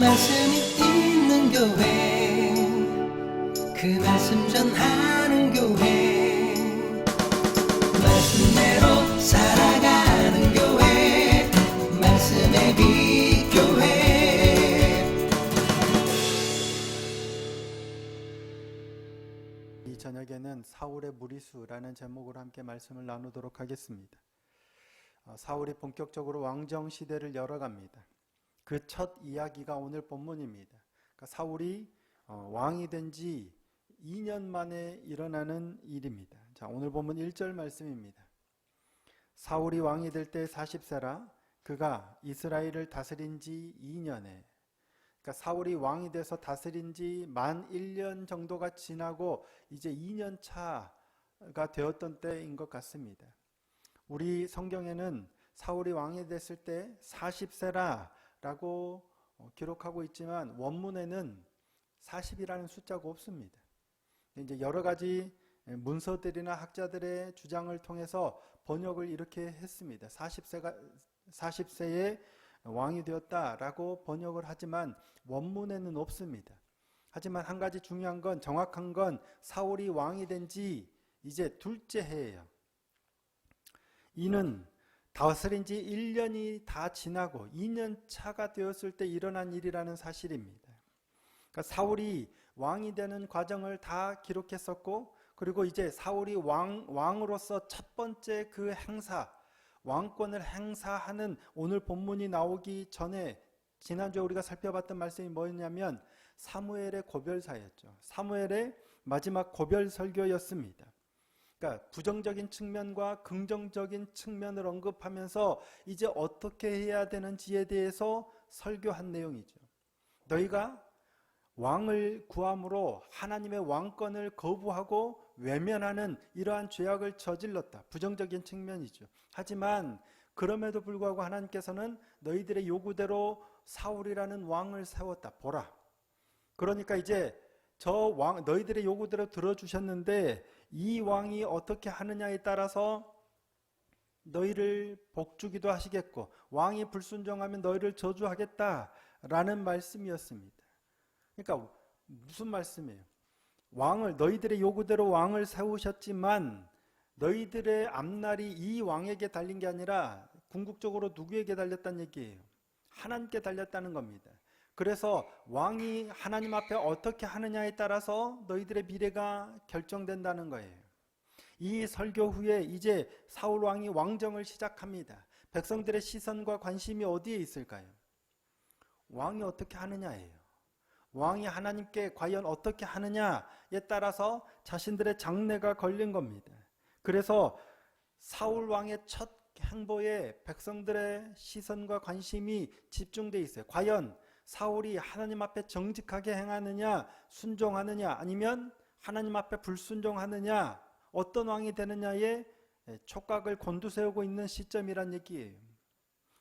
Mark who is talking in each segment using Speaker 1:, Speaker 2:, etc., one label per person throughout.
Speaker 1: 말씀이 있는 교회, 그 말씀 전하는 교회, 말씀대로 살아가는 교회, 말씀의 빛 교회.
Speaker 2: 이 저녁에는 사울의 무리수라는 제목으로 함께 말씀을 나누도록 하겠습니다. 사울이 본격적으로 왕정 시대를 열어갑니다. 그 첫 이야기가 오늘 본문입니다. 그러니까 사울이 왕이 된 지 2년 만에 일어나는 일입니다. 자, 오늘 본문 1절 말씀입니다. 사울이 왕이 될 때 40세라 그가 이스라엘을 다스린 지 2년에, 그러니까 사울이 왕이 돼서 다스린 지 만 1년 정도가 지나고 이제 2년 차가 되었던 때인 것 같습니다. 우리 성경에는 사울이 왕이 됐을 때 40세라 라고 기록하고 있지만 원문에는 40이라는 숫자가 없습니다. 이제 여러 가지 문서들이나 학자들의 주장을 통해서 번역을 이렇게 했습니다. 40세에 왕이 되었다라고 번역을 하지만 원문에는 없습니다. 하지만 한 가지 중요한 건, 정확한 건 사울이 왕이 된 지 이제 둘째 해예요. 이는 다스린 지 1년이 다 지나고 2년 차가 되었을 때 일어난 일이라는 사실입니다. 그러니까 사울이 왕이 되는 과정을 다 기록했었고, 그리고 이제 사울이 왕으로서 첫 번째 그 행사, 왕권을 행사하는 오늘 본문이 나오기 전에 지난주에 우리가 살펴봤던 말씀이 뭐였냐면 사무엘의 고별사였죠. 사무엘의 마지막 고별 설교였습니다. 그러니까 부정적인 측면과 긍정적인 측면을 언급하면서 이제 어떻게 해야 되는지에 대해서 설교한 내용이죠. 너희가 왕을 구함으로 하나님의 왕권을 거부하고 외면하는 이러한 죄악을 저질렀다. 부정적인 측면이죠. 하지만 그럼에도 불구하고 하나님께서는 너희들의 요구대로 사울이라는 왕을 세웠다. 보라. 그러니까 이제 저 왕, 너희들의 요구대로 들어주셨는데 이 왕이 어떻게 하느냐에 따라서 너희를 복주기도 하시겠고, 왕이 불순종하면 너희를 저주하겠다라는 말씀이었습니다. 그러니까 무슨 말씀이에요? 너희들의 요구대로 왕을 세우셨지만 너희들의 앞날이 이 왕에게 달린 게 아니라 궁극적으로 누구에게 달렸다는 얘기예요? 하나님께 달렸다는 겁니다. 그래서 왕이 하나님 앞에 어떻게 하느냐에 따라서 너희들의 미래가 결정된다는 거예요. 이 설교 후에 이제 사울 왕이 왕정을 시작합니다. 백성들의 시선과 관심이 어디에 있을까요? 왕이 어떻게 하느냐예요. 왕이 하나님께 과연 어떻게 하느냐에 따라서 자신들의 장래가 걸린 겁니다. 그래서 사울 왕의 첫 행보에 백성들의 시선과 관심이 집중되어 있어요. 과연 사울이 하나님 앞에 정직하게 행하느냐, 순종하느냐, 아니면 하나님 앞에 불순종하느냐, 어떤 왕이 되느냐에 촉각을 곤두세우고 있는 시점이란 얘기예요.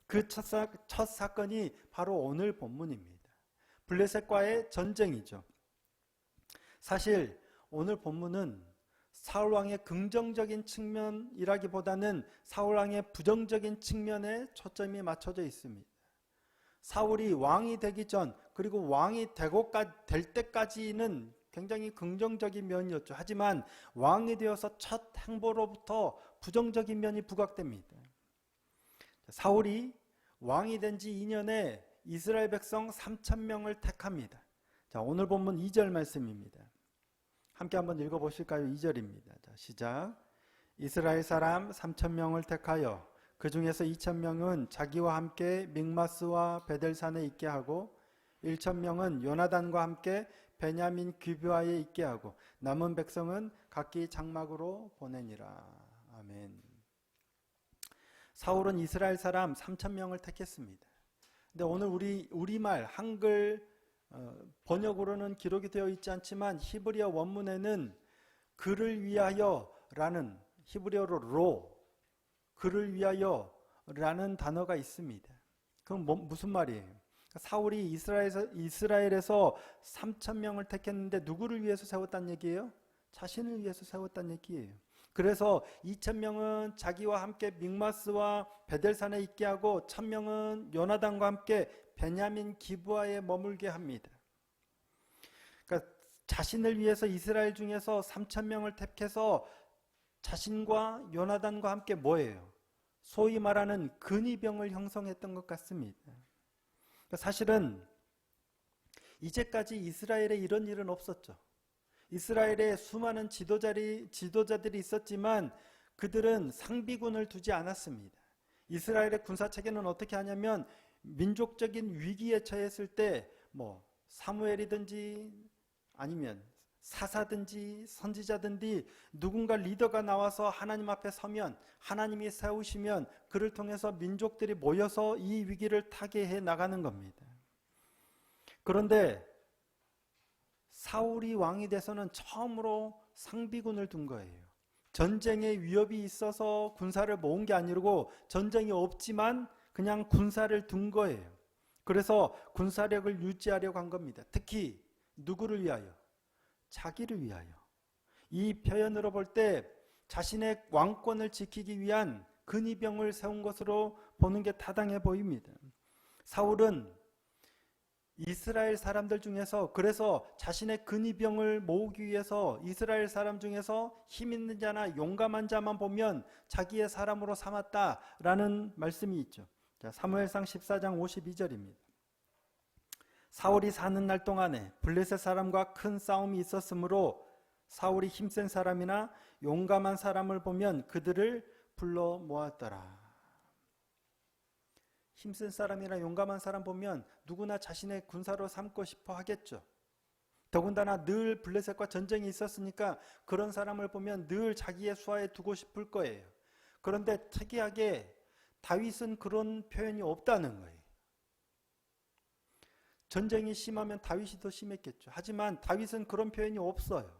Speaker 2: 그 첫 사건이 바로 오늘 본문입니다. 블레셋과의 전쟁이죠. 사실 오늘 본문은 사울 왕의 긍정적인 측면이라기보다는 사울 왕의 부정적인 측면에 초점이 맞춰져 있습니다. 사울이 왕이 되기 전, 그리고 왕이 될 때까지는 굉장히 긍정적인 면이었죠. 하지만 왕이 되어서 첫 행보로부터 부정적인 면이 부각됩니다. 사울이 왕이 된 지 2년에 이스라엘 백성 3,000명을 택합니다. 자, 오늘 본문 2절 말씀입니다. 함께 한번 읽어보실까요? 2절입니다. 자, 시작. 이스라엘 사람 3,000명을 택하여 그 중에서 2,000명은 자기와 함께 믹마스와 베델산에 있게 하고 1,000명은 요나단과 함께 베냐민 기브아에 있게 하고 남은 백성은 각기 장막으로 보내니라. 아멘. 사울은 이스라엘 사람 3,000명을 택했습니다. 근데 오늘 우리말 한글 번역으로는 기록이 되어 있지 않지만 히브리어 원문에는 그를 위하여라는, 히브리어로 그를 위하여라는 단어가 있습니다. 그건 무슨 말이에요? 사울이 이스라엘에서 3,000명을 택했는데 누구를 위해서 세웠다는 얘기예요? 자신을 위해서 세웠다는 얘기예요. 그래서 2,000명은 자기와 함께 믹마스와 베델산에 있게 하고 1,000명은 요나단과 함께 베냐민 기브아에 머물게 합니다. 그러니까 자신을 위해서 이스라엘 중에서 3,000명을 택해서 자신과 요나단과 함께 뭐예요? 소위 말하는 근위병을 형성했던 것 같습니다. 그러니까 사실은 이제까지 이스라엘에 이런 일은 없었죠. 이스라엘에 수많은 지도자들이 있었지만 그들은 상비군을 두지 않았습니다. 이스라엘의 군사체계는 어떻게 하냐면 민족적인 위기에 처했을 때 사무엘이든지 아니면 사사든지 선지자든지 누군가 리더가 나와서 하나님 앞에 서면 하나님이 세우시면 그를 통해서 민족들이 모여서 이 위기를 타개해 나가는 겁니다. 그런데 사울이 왕이 돼서는 처음으로 상비군을 둔 거예요. 전쟁의 위협이 있어서 군사를 모은 게 아니고 전쟁이 없지만 그냥 군사를 둔 거예요. 그래서 군사력을 유지하려고 한 겁니다. 특히 누구를 위하여? 자기를 위하여. 이 표현으로 볼 때 자신의 왕권을 지키기 위한 근위병을 세운 것으로 보는 게 타당해 보입니다. 사울은 이스라엘 사람들 중에서 그래서 자신의 근위병을 모으기 위해서 이스라엘 사람 중에서 힘 있는 자나 용감한 자만 보면 자기의 사람으로 삼았다라는 말씀이 있죠. 사무엘상 14장 52절입니다. 사울이 사는 날 동안에 블레셋 사람과 큰 싸움이 있었으므로 사울이 힘센 사람이나 용감한 사람을 보면 그들을 불러 모았더라. 힘센 사람이나 용감한 사람 보면 누구나 자신의 군사로 삼고 싶어 하겠죠. 더군다나 늘 블레셋과 전쟁이 있었으니까 그런 사람을 보면 늘 자기의 수하에 두고 싶을 거예요. 그런데 특이하게 다윗은 그런 표현이 없다는 거예요. 전쟁이 심하면 다윗이 더 심했겠죠. 하지만 다윗은 그런 표현이 없어요.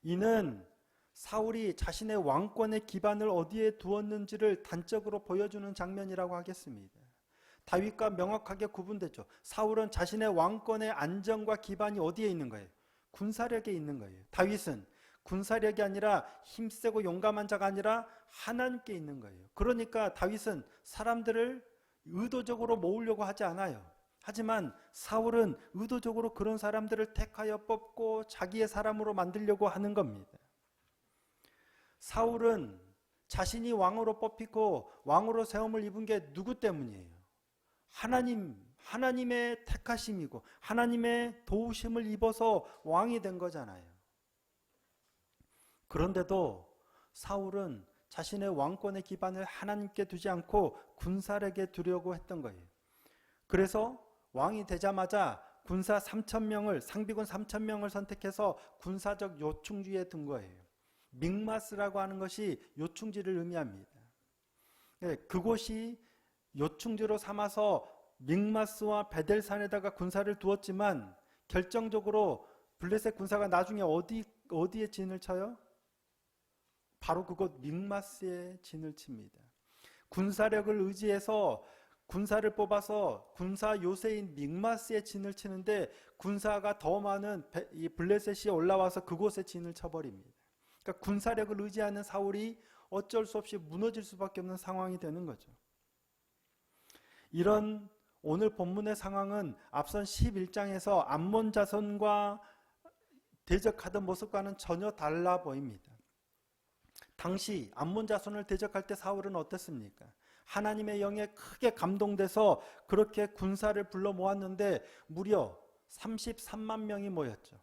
Speaker 2: 이는 사울이 자신의 왕권의 기반을 어디에 두었는지를 단적으로 보여주는 장면이라고 하겠습니다. 다윗과 명확하게 구분되죠. 사울은 자신의 왕권의 안정과 기반이 어디에 있는 거예요? 군사력에 있는 거예요. 다윗은 군사력이 아니라 힘세고 용감한 자가 아니라 하나님께 있는 거예요. 그러니까 다윗은 사람들을 의도적으로 모으려고 하지 않아요. 하지만 사울은 의도적으로 그런 사람들을 택하여 뽑고 자기의 사람으로 만들려고 하는 겁니다. 사울은 자신이 왕으로 뽑히고 왕으로 세움을 입은 게 누구 때문이에요? 하나님의 택하심이고 하나님의 도우심을 입어서 왕이 된 거잖아요. 그런데도 사울은 자신의 왕권의 기반을 하나님께 두지 않고 군사력에 두려고 했던 거예요. 그래서 왕이 되자마자 군사 3,000명을 상비군 3,000명을 선택해서 군사적 요충지에 둔 거예요. 믹마스라고 하는 것이 요충지를 의미합니다. 그곳이 요충지로 삼아서 믹마스와 베델산에다가 군사를 두었지만 결정적으로 블레셋 군사가 나중에 어디에 진을 쳐요? 바로 그곳 믹마스에 진을 칩니다. 군사력을 의지해서 군사를 뽑아서 군사 요새인 믹마스에 진을 치는데 군사가 더 많은 이 블레셋이 올라와서 그곳에 진을 쳐버립니다. 그러니까 군사력을 의지하는 사울이 어쩔 수 없이 무너질 수밖에 없는 상황이 되는 거죠. 이런 오늘 본문의 상황은 앞선 11장에서 암몬 자손과 대적하던 모습과는 전혀 달라 보입니다. 당시 암몬 자손을 대적할 때 사울은 어땠습니까? 하나님의 영에 크게 감동돼서 그렇게 군사를 불러 모았는데 무려 33만 명이 모였죠.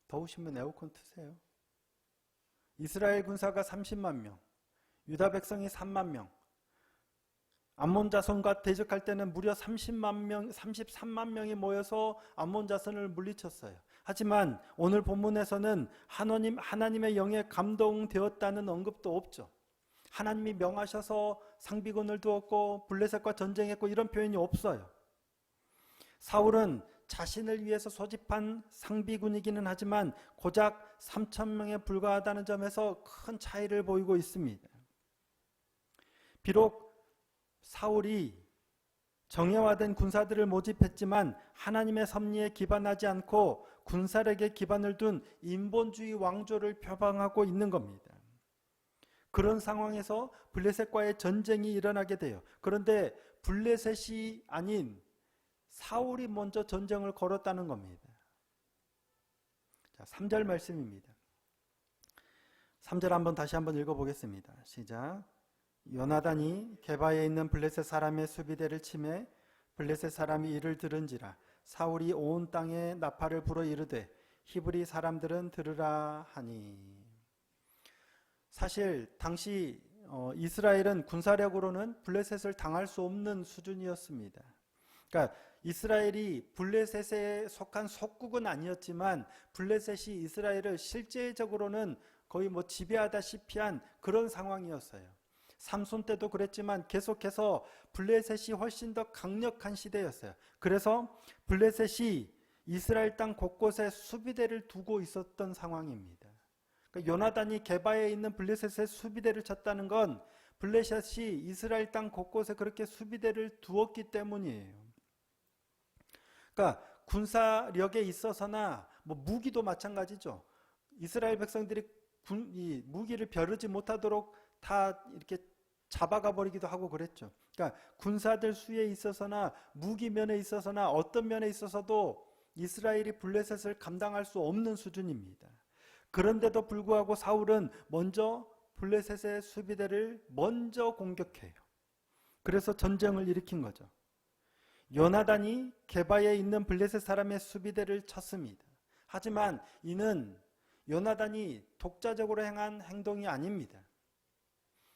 Speaker 2: 더우시면 에어컨 트세요. 이스라엘 군사가 30만 명, 유다 백성이 3만 명, 암몬 자손과 대적할 때는 무려 33만 명이 모여서 암몬 자손을 물리쳤어요. 하지만 오늘 본문에서는 하나님의 영에 감동되었다는 언급도 없죠. 하나님이 명하셔서 상비군을 두었고 블레셋과 전쟁했고 이런 표현이 없어요. 사울은 자신을 위해서 소집한 상비군이기는 하지만 고작 3,000명에 불과하다는 점에서 큰 차이를 보이고 있습니다. 비록 사울이 정예화된 군사들을 모집했지만 하나님의 섭리에 기반하지 않고 군사력에 기반을 둔 인본주의 왕조를 표방하고 있는 겁니다. 그런 상황에서 블레셋과의 전쟁이 일어나게 돼요. 그런데 블레셋이 아닌 사울이 먼저 전쟁을 걸었다는 겁니다. 자, 3절 말씀입니다. 3절 한번 다시 한번 읽어보겠습니다. 시작. 요나단이 게바에 있는 블레셋 사람의 수비대를 치매 블레셋 사람이 이를 들은지라 사울이 온 땅에 나팔을 불어 이르되 히브리 사람들은 들으라 하니. 사실 당시 이스라엘은 군사력으로는 블레셋을 당할 수 없는 수준이었습니다. 그러니까 이스라엘이 블레셋에 속한 속국은 아니었지만 블레셋이 이스라엘을 실제적으로는 거의 지배하다시피 한 그런 상황이었어요. 삼손 때도 그랬지만 계속해서 블레셋이 훨씬 더 강력한 시대였어요. 그래서 블레셋이 이스라엘 땅 곳곳에 수비대를 두고 있었던 상황입니다. 그러니까 요나단이 게바에 있는 블레셋에 수비대를 쳤다는 건 블레셋이 이스라엘 땅 곳곳에 그렇게 수비대를 두었기 때문이에요. 그러니까 군사력에 있어서나 무기도 마찬가지죠. 이스라엘 백성들이 이 무기를 벼르지 못하도록 다 이렇게 잡아가 버리기도 하고 그랬죠. 그러니까 군사들 수에 있어서나 무기면에 있어서나 어떤 면에 있어서도 이스라엘이 블레셋을 감당할 수 없는 수준입니다. 그런데도 불구하고 사울은 먼저 블레셋의 수비대를 먼저 공격해요. 그래서 전쟁을 일으킨 거죠. 요나단이 게바에 있는 블레셋 사람의 수비대를 쳤습니다. 하지만 이는 요나단이 독자적으로 행한 행동이 아닙니다.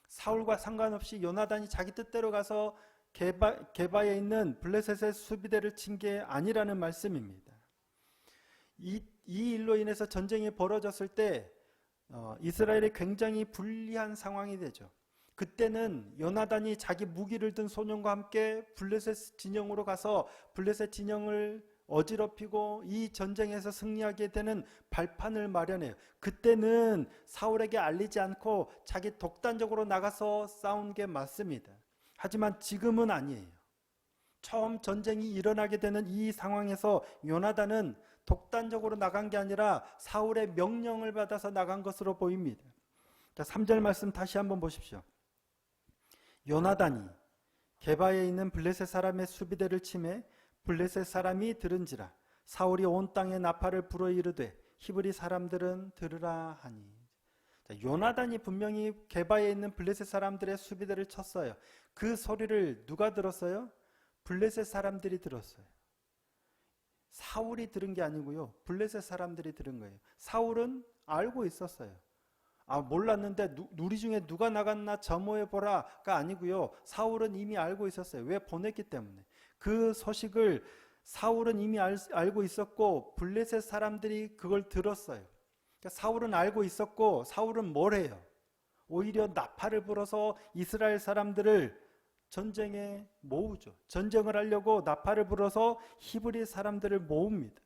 Speaker 2: 사울과 상관없이 요나단이 자기 뜻대로 가서 게바에 있는 블레셋의 수비대를 친 게 아니라는 말씀입니다. 이 일로 인해서 전쟁이 벌어졌을 때 이스라엘이 굉장히 불리한 상황이 되죠. 그때는 요나단이 자기 무기를 든 소년과 함께 블레셋 진영으로 가서 블레셋 진영을 어지럽히고 이 전쟁에서 승리하게 되는 발판을 마련해요. 그때는 사울에게 알리지 않고 자기 독단적으로 나가서 싸운 게 맞습니다. 하지만 지금은 아니에요. 처음 전쟁이 일어나게 되는 이 상황에서 요나단은 독단적으로 나간 게 아니라 사울의 명령을 받아서 나간 것으로 보입니다. 자, 3절 말씀 다시 한번 보십시오. 요나단이 게바에 있는 블레셋 사람의 수비대를 치매 블레셋 사람이 들은지라 사울이 온 땅에 나팔을 불어 이르되 히브리 사람들은 들으라 하니. 자, 요나단이 분명히 게바에 있는 블레셋 사람들의 수비대를 쳤어요. 그 소리를 누가 들었어요? 블레셋 사람들이 들었어요. 사울이 들은 게 아니고요. 블레셋 사람들이 들은 거예요. 사울은 알고 있었어요. 몰랐는데 우리 중에 누가 나갔나 점호해 보라가 아니고요. 사울은 이미 알고 있었어요. 왜? 보냈기 때문에. 그 소식을 사울은 이미 알고 있었고 블레셋 사람들이 그걸 들었어요. 그러니까 사울은 알고 있었고 사울은 뭘 해요? 오히려 나팔을 불어서 이스라엘 사람들을 전쟁에 모으죠. 전쟁을 하려고 나팔을 불어서 히브리 사람들을 모읍니다.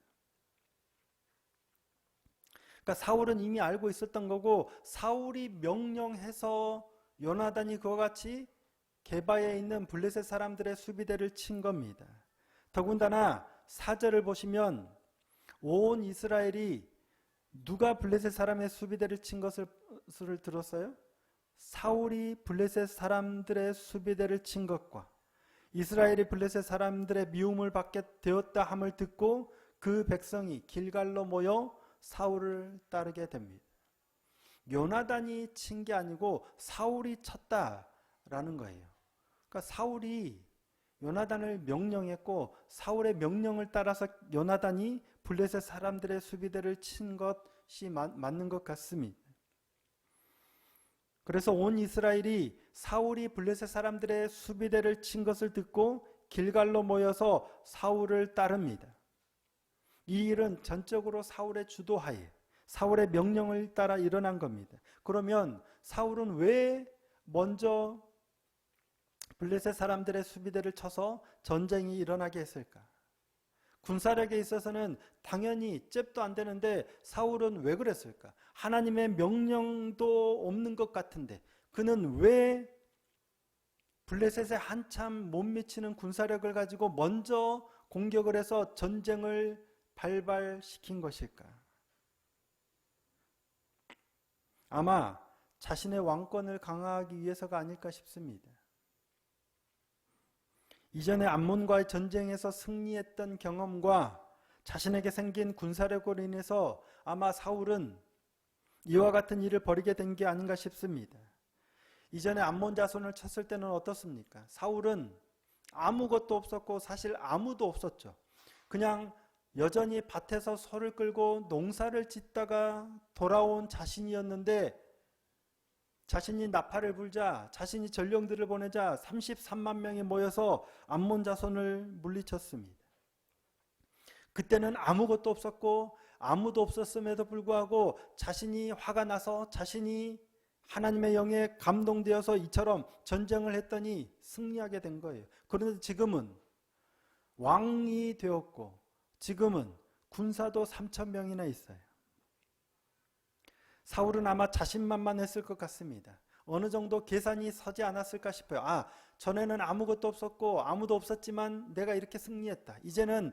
Speaker 2: 그러니까 사울은 이미 알고 있었던 거고 사울이 명령해서 요나단이 그와 같이 게바에 있는 블레셋 사람들의 수비대를 친 겁니다. 더군다나 4절을 보시면 온 이스라엘이 누가 블레셋 사람의 수비대를 친 것을 들었어요? 사울이 블레셋 사람들의 수비대를 친 것과 이스라엘이 블레셋 사람들의 미움을 받게 되었다 함을 듣고 그 백성이 길갈로 모여 사울을 따르게 됩니다. 요나단이 친 게 아니고 사울이 쳤다라는 거예요. 그러니까 사울이 요나단을 명령했고 사울의 명령을 따라서 요나단이 블레셋 사람들의 수비대를 친 것이 맞는 것 같습니다. 그래서 온 이스라엘이 사울이 블레셋 사람들의 수비대를 친 것을 듣고 길갈로 모여서 사울을 따릅니다. 이 일은 전적으로 사울의 주도하에 사울의 명령을 따라 일어난 겁니다. 그러면 사울은 왜 먼저 블레셋 사람들의 수비대를 쳐서 전쟁이 일어나게 했을까? 군사력에 있어서는 당연히 잽도 안 되는데 사울은 왜 그랬을까? 하나님의 명령도 없는 것 같은데 그는 왜 블레셋에 한참 못 미치는 군사력을 가지고 먼저 공격을 해서 전쟁을 발발시킨 것일까? 아마 자신의 왕권을 강화하기 위해서가 아닐까 싶습니다. 이전에 암몬과의 전쟁에서 승리했던 경험과 자신에게 생긴 군사력으로 인해서 아마 사울은 이와 같은 일을 벌이게 된 게 아닌가 싶습니다. 이전에 암몬 자손을 쳤을 때는 어떻습니까? 사울은 아무것도 없었고 사실 아무도 없었죠. 그냥 여전히 밭에서 소를 끌고 농사를 짓다가 돌아온 자신이었는데, 자신이 나팔을 불자, 자신이 전령들을 보내자 33만 명이 모여서 암몬 자손을 물리쳤습니다. 그때는 아무것도 없었고 아무도 없었음에도 불구하고 자신이 화가 나서 자신이 하나님의 영에 감동되어서 이처럼 전쟁을 했더니 승리하게 된 거예요. 그런데 지금은 왕이 되었고 지금은 군사도 3,000명이나 있어요. 사울은 아마 자신만만했을 것 같습니다. 어느 정도 계산이 서지 않았을까 싶어요. 전에는 아무것도 없었고 아무도 없었지만 내가 이렇게 승리했다. 이제는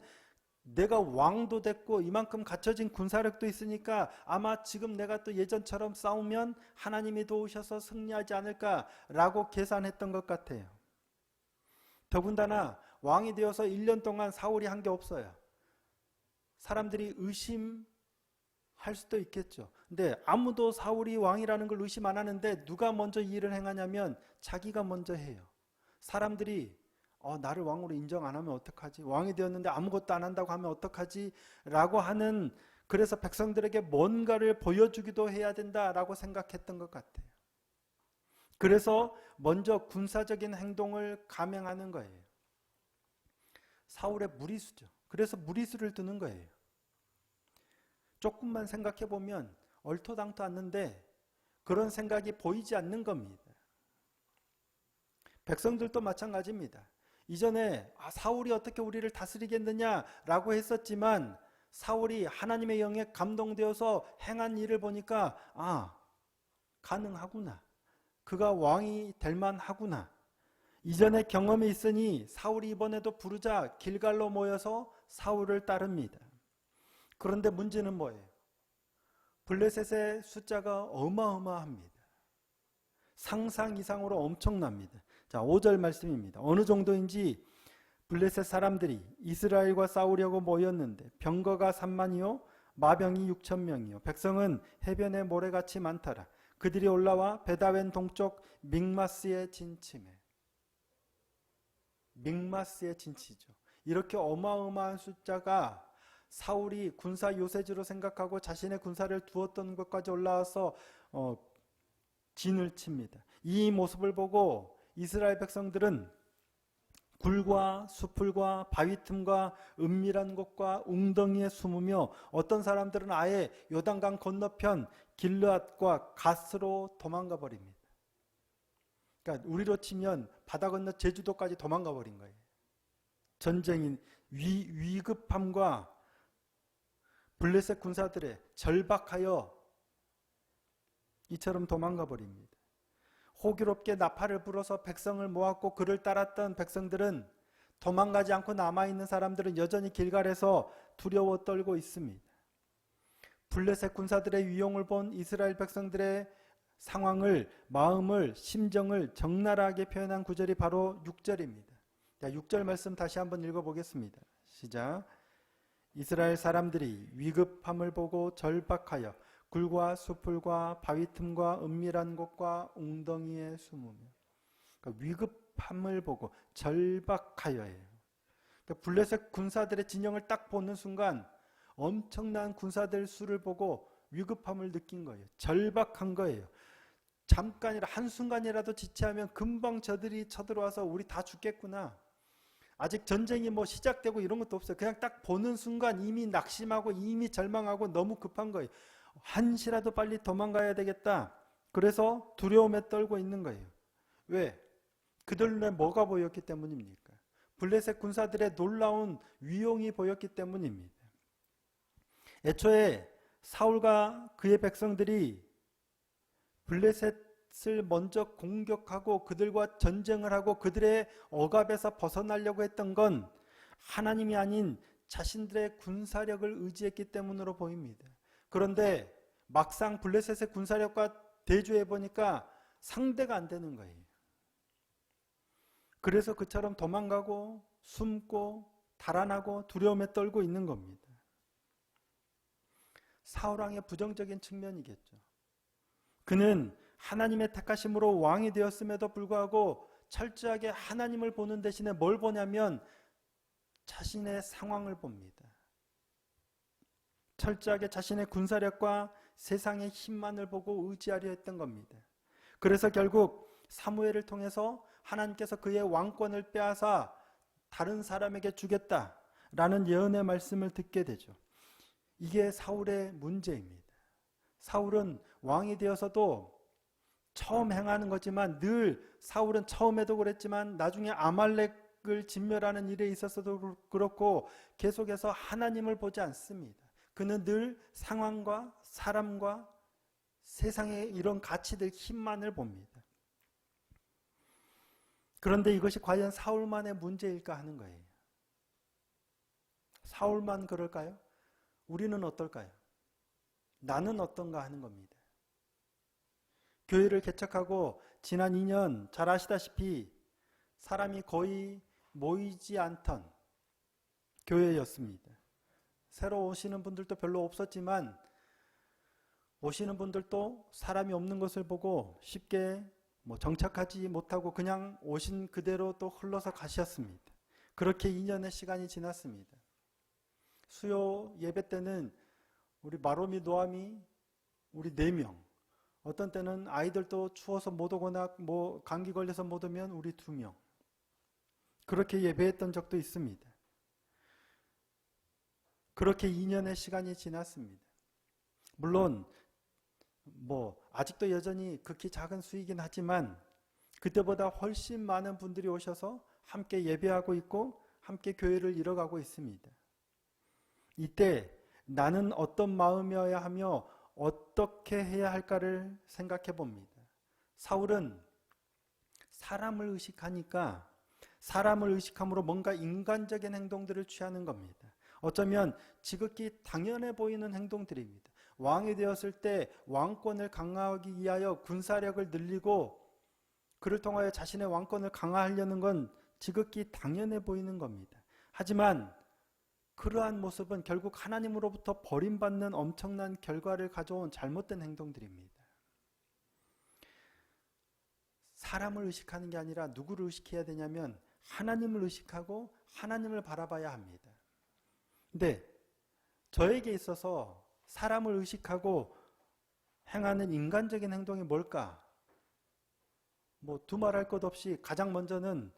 Speaker 2: 내가 왕도 됐고 이만큼 갖춰진 군사력도 있으니까 아마 지금 내가 또 예전처럼 싸우면 하나님이 도우셔서 승리하지 않을까라고 계산했던 것 같아요. 더군다나 왕이 되어서 1년 동안 사울이 한 게 없어요. 사람들이 의심할 수도 있겠죠. 근데 아무도 사울이 왕이라는 걸 의심 안 하는데 누가 먼저 이 일을 행하냐면 자기가 먼저 해요. 사람들이 나를 왕으로 인정 안 하면 어떡하지? 왕이 되었는데 아무것도 안 한다고 하면 어떡하지? 라고 하는, 그래서 백성들에게 뭔가를 보여주기도 해야 된다라고 생각했던 것 같아요. 그래서 먼저 군사적인 행동을 감행하는 거예요. 사울의 무리수죠. 그래서 무리수를 두는 거예요. 조금만 생각해 보면 얼토당토 않는데 그런 생각이 보이지 않는 겁니다. 백성들도 마찬가지입니다. 이전에 사울이 어떻게 우리를 다스리겠느냐라고 했었지만 사울이 하나님의 영에 감동되어서 행한 일을 보니까 가능하구나. 그가 왕이 될 만하구나. 이전에 경험이 있으니 사울이 이번에도 부르자 길갈로 모여서 사울을 따릅니다. 그런데 문제는 뭐예요? 블레셋의 숫자가 어마어마합니다. 상상 이상으로 엄청납니다. 자, 5절 말씀입니다. 어느 정도인지 블레셋 사람들이 이스라엘과 싸우려고 모였는데 병거가 3만이요 마병이 6,000명이요 백성은 해변에 모래같이 많더라. 그들이 올라와 베다웬 동쪽 믹마스에 진침해. 믹마스에 진치죠. 이렇게 어마어마한 숫자가 사울이 군사 요새지로 생각하고 자신의 군사를 두었던 것까지 올라와서 진을 칩니다. 이 모습을 보고 이스라엘 백성들은 굴과 수풀과 바위 틈과 은밀한 곳과 웅덩이에 숨으며 어떤 사람들은 아예 요단강 건너편 길르앗과 갓으로 도망가 버립니다. 그러니까 우리로 치면 바다 건너 제주도까지 도망가 버린 거예요. 전쟁인 위급함과 블레셋 군사들의 절박하여 이처럼 도망가 버립니다. 호기롭게 나팔을 불어서 백성을 모았고 그를 따랐던 백성들은 도망가지 않고 남아있는 사람들은 여전히 길갈에서 두려워 떨고 있습니다. 블레셋 군사들의 위용을 본 이스라엘 백성들의 상황을, 마음을, 심정을 적나라하게 표현한 구절이 바로 6절입니다. 자, 6절 말씀 다시 한번 읽어보겠습니다. 시작. 이스라엘 사람들이 위급함을 보고 절박하여 굴과 수풀과 바위 틈과 은밀한 곳과 웅덩이에 숨으며. 그러니까 위급함을 보고 절박하여예요. 그러니까 블레셋 군사들의 진영을 딱 보는 순간 엄청난 군사들 수를 보고 위급함을 느낀 거예요. 절박한 거예요. 잠깐이라 한순간이라도 지체하면 금방 저들이 쳐들어와서 우리 다 죽겠구나. 아직 전쟁이 시작되고 이런 것도 없어요. 그냥 딱 보는 순간 이미 낙심하고 이미 절망하고 너무 급한 거예요. 한시라도 빨리 도망가야 되겠다. 그래서 두려움에 떨고 있는 거예요. 왜? 그들 눈에 뭐가 보였기 때문입니까? 블레셋 군사들의 놀라운 위용이 보였기 때문입니다. 애초에 사울과 그의 백성들이 블레셋을 먼저 공격하고 그들과 전쟁을 하고 그들의 억압에서 벗어나려고 했던 건 하나님이 아닌 자신들의 군사력을 의지했기 때문으로 보입니다. 그런데 막상 블레셋의 군사력과 대조해 보니까 상대가 안 되는 거예요. 그래서 그처럼 도망가고 숨고 달아나고 두려움에 떨고 있는 겁니다. 사울왕의 부정적인 측면이겠죠. 그는 하나님의 택하심으로 왕이 되었음에도 불구하고 철저하게 하나님을 보는 대신에 뭘 보냐면 자신의 상황을 봅니다. 철저하게 자신의 군사력과 세상의 힘만을 보고 의지하려 했던 겁니다. 그래서 결국 사무엘을 통해서 하나님께서 그의 왕권을 빼앗아 다른 사람에게 주겠다라는 예언의 말씀을 듣게 되죠. 이게 사울의 문제입니다. 사울은 왕이 되어서도 처음 행하는 거지만 늘 사울은 처음에도 그랬지만 나중에 아말렉을 진멸하는 일에 있어서도 그렇고 계속해서 하나님을 보지 않습니다. 그는 늘 상황과 사람과 세상의 이런 가치들 힘만을 봅니다. 그런데 이것이 과연 사울만의 문제일까 하는 거예요. 사울만 그럴까요? 우리는 어떨까요? 나는 어떤가 하는 겁니다. 교회를 개척하고 지난 2년 잘 아시다시피 사람이 거의 모이지 않던 교회였습니다. 새로 오시는 분들도 별로 없었지만 오시는 분들도 사람이 없는 것을 보고 쉽게 정착하지 못하고 그냥 오신 그대로 또 흘러서 가셨습니다. 그렇게 2년의 시간이 지났습니다. 수요 예배 때는 우리 마로미 노아미 우리 4명, 어떤 때는 아이들도 추워서 못 오거나 감기 걸려서 못 오면 우리 2명, 그렇게 예배했던 적도 있습니다. 그렇게 2년의 시간이 지났습니다. 물론 아직도 여전히 극히 작은 수이긴 하지만 그때보다 훨씬 많은 분들이 오셔서 함께 예배하고 있고 함께 교회를 이뤄가고 있습니다. 이때 나는 어떤 마음이어야 하며 어떻게 해야 할까를 생각해 봅니다. 사울은 사람을 의식하니까 사람을 의식함으로 뭔가 인간적인 행동들을 취하는 겁니다. 어쩌면 지극히 당연해 보이는 행동들입니다. 왕이 되었을 때 왕권을 강화하기 위하여 군사력을 늘리고 그를 통하여 자신의 왕권을 강화하려는 건 지극히 당연해 보이는 겁니다. 하지만 그러한 모습은 결국 하나님으로부터 버림받는 엄청난 결과를 가져온 잘못된 행동들입니다. 사람을 의식하는 게 아니라 누구를 의식해야 되냐면 하나님을 의식하고 하나님을 바라봐야 합니다. 근데 저에게 있어서 사람을 의식하고 행하는 인간적인 행동이 뭘까? 두말할 것 없이 가장 먼저는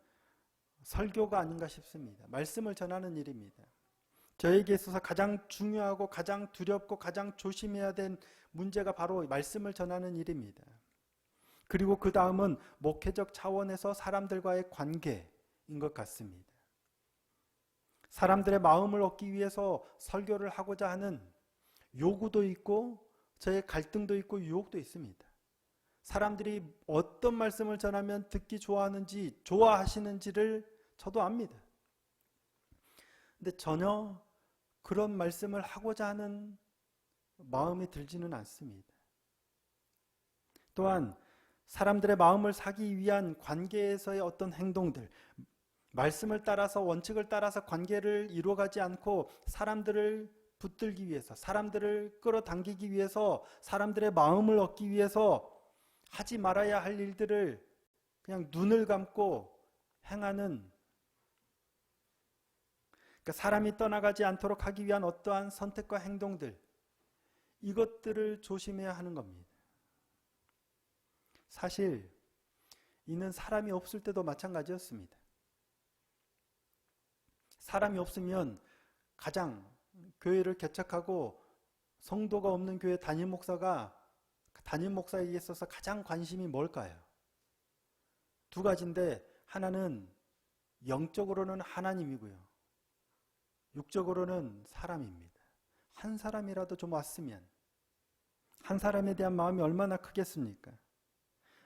Speaker 2: 설교가 아닌가 싶습니다. 말씀을 전하는 일입니다. 저에게 있어서 가장 중요하고 가장 두렵고 가장 조심해야 된 문제가 바로 말씀을 전하는 일입니다. 그리고 그 다음은 목회적 차원에서 사람들과의 관계인 것 같습니다. 사람들의 마음을 얻기 위해서 설교를 하고자 하는 요구도 있고 저의 갈등도 있고 유혹도 있습니다. 사람들이 어떤 말씀을 전하면 듣기 좋아하는지 좋아하시는지를 저도 압니다. 근데 전혀 그런 말씀을 하고자 하는 마음이 들지는 않습니다. 또한 사람들의 마음을 사기 위한 관계에서의 어떤 행동들, 말씀을 따라서 원칙을 따라서 관계를 이루어가지 않고 사람들을 붙들기 위해서, 사람들을 끌어당기기 위해서, 사람들의 마음을 얻기 위해서 하지 말아야 할 일들을 그냥 눈을 감고 행하는, 그러니까 사람이 떠나가지 않도록 하기 위한 어떠한 선택과 행동들, 이것들을 조심해야 하는 겁니다. 사실 이는 사람이 없을 때도 마찬가지였습니다. 사람이 없으면 가장 교회를 개척하고 성도가 없는 교회 담임 목사에게 있어서 가장 관심이 뭘까요? 두 가지인데 하나는 영적으로는 하나님이고요. 육적으로는 사람입니다. 한 사람이라도 좀 왔으면, 한 사람에 대한 마음이 얼마나 크겠습니까?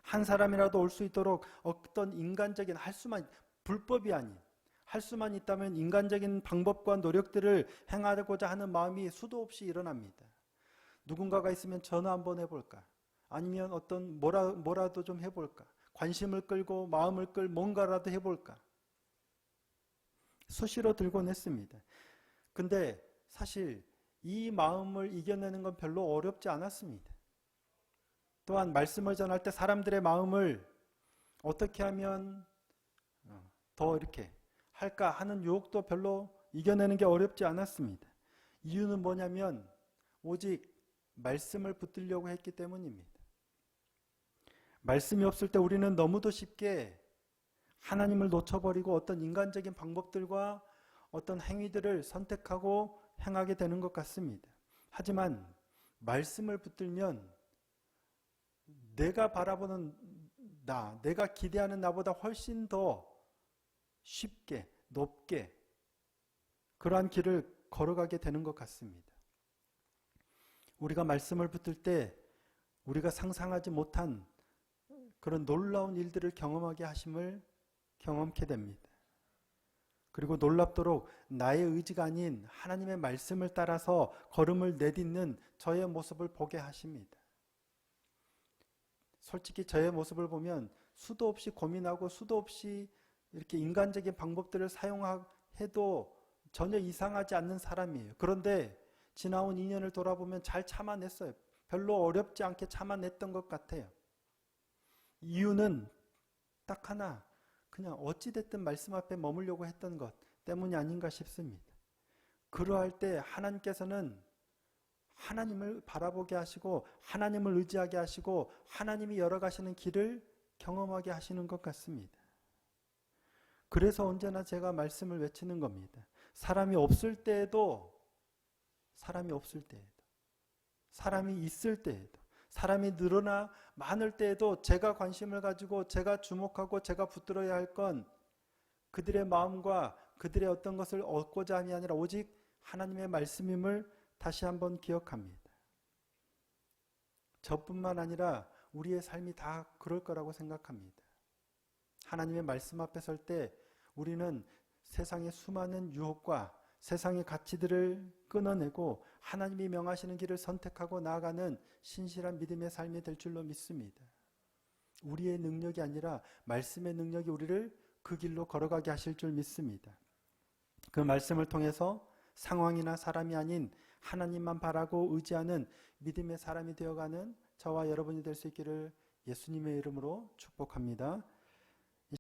Speaker 2: 한 사람이라도 올 수 있도록 어떤 인간적인 불법이 아닌 할 수만 있다면 인간적인 방법과 노력들을 행하고자 하는 마음이 수도 없이 일어납니다. 누군가가 있으면 전화 한번 해볼까? 아니면 어떤 뭐라도 좀 해볼까? 관심을 끌고 마음을 끌 뭔가라도 해볼까? 수시로 들곤 했습니다. 근데 사실 이 마음을 이겨내는 건 별로 어렵지 않았습니다. 또한 말씀을 전할 때 사람들의 마음을 어떻게 하면 더 이렇게 할까 하는 유혹도 별로 이겨내는 게 어렵지 않았습니다. 이유는 뭐냐면 오직 말씀을 붙들려고 했기 때문입니다. 말씀이 없을 때 우리는 너무도 쉽게 하나님을 놓쳐버리고 어떤 인간적인 방법들과 어떤 행위들을 선택하고 행하게 되는 것 같습니다. 하지만 말씀을 붙들면 내가 바라보는 나, 내가 기대하는 나보다 훨씬 더 쉽게, 높게 그러한 길을 걸어가게 되는 것 같습니다. 우리가 말씀을 붙들 때 우리가 상상하지 못한 그런 놀라운 일들을 경험하게 하심을 경험케 됩니다. 그리고 놀랍도록 나의 의지가 아닌 하나님의 말씀을 따라서 걸음을 내딛는 저의 모습을 보게 하십니다. 솔직히 저의 모습을 보면 수도 없이 고민하고 수도 없이 이렇게 인간적인 방법들을 사용해도 전혀 이상하지 않는 사람이에요. 그런데 지나온 2년을 돌아보면 잘 참아냈어요. 별로 어렵지 않게 참아냈던 것 같아요. 이유는 딱 하나, 그냥 어찌됐든 말씀 앞에 머물려고 했던 것 때문이 아닌가 싶습니다. 그러할 때 하나님께서는 하나님을 바라보게 하시고 하나님을 의지하게 하시고 하나님이 열어가시는 길을 경험하게 하시는 것 같습니다. 그래서 언제나 제가 말씀을 외치는 겁니다. 사람이 없을 때에도, 사람이 없을 때에도, 사람이 있을 때에도, 사람이 늘어나 많을 때에도 제가 관심을 가지고 제가 주목하고 제가 붙들어야 할 건 그들의 마음과 그들의 어떤 것을 얻고자 함이 아니라 오직 하나님의 말씀임을 다시 한번 기억합니다. 저뿐만 아니라 우리의 삶이 다 그럴 거라고 생각합니다. 하나님의 말씀 앞에 설 때 우리는 세상의 수많은 유혹과 세상의 가치들을 끊어내고 하나님이 명하시는 길을 선택하고 나아가는 신실한 믿음의 삶이 될 줄로 믿습니다. 우리의 능력이 아니라 말씀의 능력이 우리를 그 길로 걸어가게 하실 줄 믿습니다. 그 말씀을 통해서 상황이나 사람이 아닌 하나님만 바라고 의지하는 믿음의 사람이 되어가는 저와 여러분이 될 수 있기를 예수님의 이름으로 축복합니다.